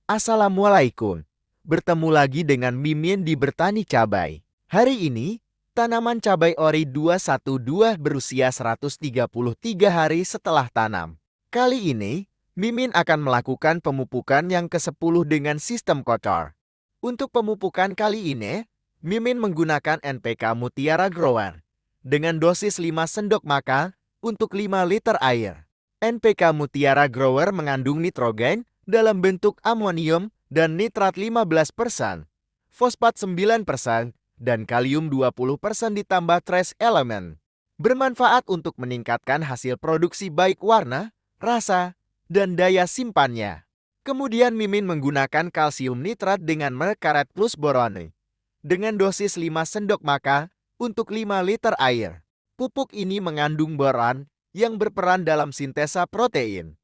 Assalamualaikum. Bertemu lagi dengan Mimin di Bertani Cabai. Hari ini, tanaman cabai ori 212 berusia 133 hari setelah tanam. Kali ini, Mimin akan melakukan pemupukan yang ke-10 dengan sistem kotor. Untuk pemupukan kali ini, Mimin menggunakan NPK Mutiara Grower dengan dosis 5 sendok makan untuk 5 liter air. NPK Mutiara Grower mengandung nitrogen dalam bentuk amonium dan nitrat 15%, fosfat 9%, dan kalium 20% ditambah trace element. Bermanfaat untuk meningkatkan hasil produksi baik warna, rasa, dan daya simpannya. Kemudian Mimin menggunakan kalsium nitrat dengan merkaret plus boron dengan dosis 5 sendok makan untuk 5 liter air. Pupuk ini mengandung boron yang berperan dalam sintesa protein,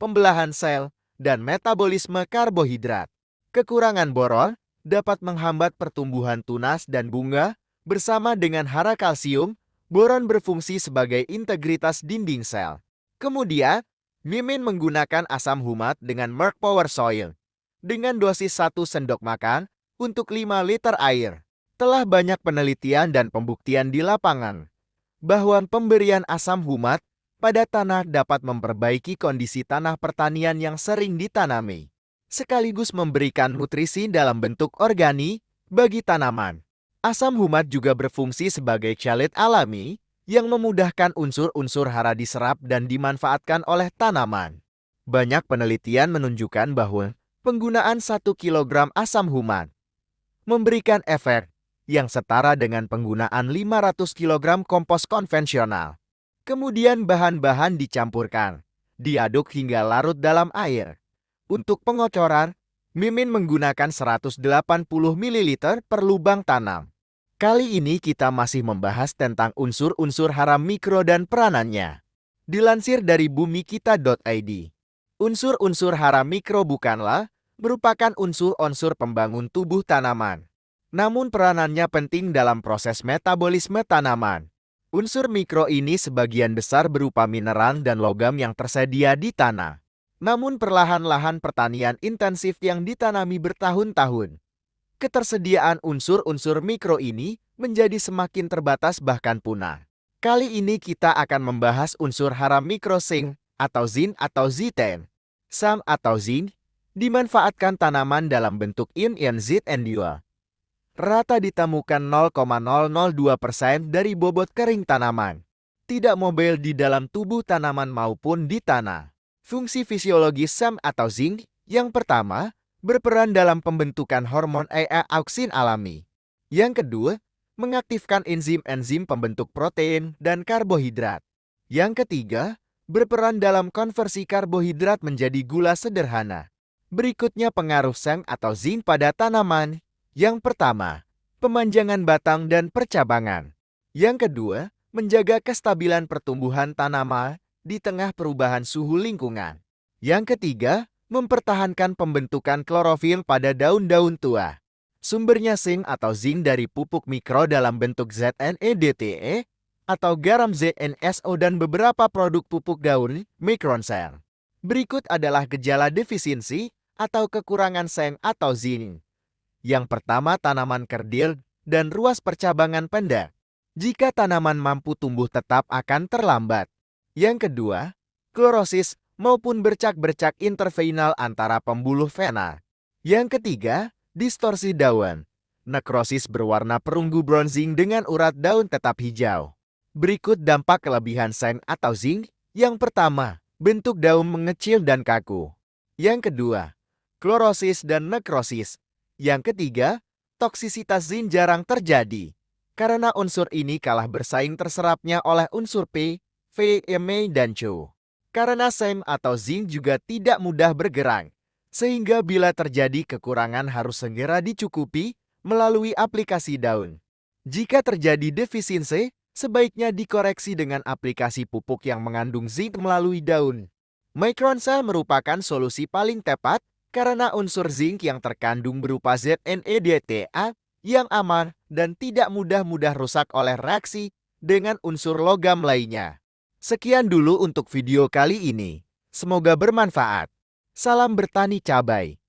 pembelahan sel, dan metabolisme karbohidrat. Kekurangan boron dapat menghambat pertumbuhan tunas dan bunga. Bersama dengan hara kalsium, boron berfungsi sebagai integritas dinding sel. Kemudian, Mimin menggunakan asam humat dengan Merc Power Soil dengan dosis 1 sendok makan untuk 5 liter air. Telah banyak penelitian dan pembuktian di lapangan bahwa pemberian asam humat pada tanah dapat memperbaiki kondisi tanah pertanian yang sering ditanami, sekaligus memberikan nutrisi dalam bentuk organik bagi tanaman. Asam humat juga berfungsi sebagai chelate alami yang memudahkan unsur-unsur hara diserap dan dimanfaatkan oleh tanaman. Banyak penelitian menunjukkan bahwa penggunaan 1 kg asam humat memberikan efek yang setara dengan penggunaan 500 kg kompos konvensional. Kemudian bahan-bahan dicampurkan, diaduk hingga larut dalam air. Untuk pengocoran, Mimin menggunakan 180 ml per lubang tanam. Kali ini kita masih membahas tentang unsur-unsur hara mikro dan peranannya. Dilansir dari bumikita.id, unsur-unsur hara mikro bukanlah merupakan unsur-unsur pembangun tubuh tanaman, namun peranannya penting dalam proses metabolisme tanaman. Unsur mikro ini sebagian besar berupa mineral dan logam yang tersedia di tanah. Namun perlahan-lahan pertanian intensif yang ditanami bertahun-tahun, ketersediaan unsur-unsur mikro ini menjadi semakin terbatas bahkan punah. Kali ini kita akan membahas unsur hara mikro zinc atau zinc atau Z10. SAM atau zinc dimanfaatkan tanaman dalam bentuk ion ZN2. Rata ditemukan 0,002% dari bobot kering tanaman. Tidak mobil di dalam tubuh tanaman maupun di tanah. Fungsi fisiologis SAM atau zinc yang pertama, berperan dalam pembentukan hormon auksin alami. Yang kedua, mengaktifkan enzim-enzim pembentuk protein dan karbohidrat. Yang ketiga, berperan dalam konversi karbohidrat menjadi gula sederhana. Berikutnya pengaruh SAM atau zinc pada tanaman. Yang pertama, pemanjangan batang dan percabangan. Yang kedua, menjaga kestabilan pertumbuhan tanaman di tengah perubahan suhu lingkungan. Yang ketiga, mempertahankan pembentukan klorofil pada daun-daun tua. Sumbernya zinc atau zinc dari pupuk mikro dalam bentuk ZNEDTE atau garam ZNSO dan beberapa produk pupuk daun Microcell. Berikut adalah gejala defisiensi atau kekurangan zinc atau zinc. Yang pertama, tanaman kerdil dan ruas percabangan pendek. Jika tanaman mampu tumbuh tetap akan terlambat. Yang kedua, klorosis maupun bercak-bercak interveinal antara pembuluh vena. Yang ketiga, distorsi daun. Nekrosis berwarna perunggu bronzing dengan urat daun tetap hijau. Berikut dampak kelebihan zinc atau zinc. Yang pertama, bentuk daun mengecil dan kaku. Yang kedua, klorosis dan nekrosis. Yang ketiga, toksisitas zinc jarang terjadi karena unsur ini kalah bersaing terserapnya oleh unsur P, V, Me, dan Co. Karena SAM atau zinc juga tidak mudah bergerak, sehingga bila terjadi kekurangan harus segera dicukupi melalui aplikasi daun. Jika terjadi defisiensi, sebaiknya dikoreksi dengan aplikasi pupuk yang mengandung zinc melalui daun. Microcell merupakan solusi paling tepat karena unsur zinc yang terkandung berupa ZNEDTA yang aman dan tidak mudah rusak oleh reaksi dengan unsur logam lainnya. Sekian dulu untuk video kali ini. Semoga bermanfaat. Salam bertani cabai.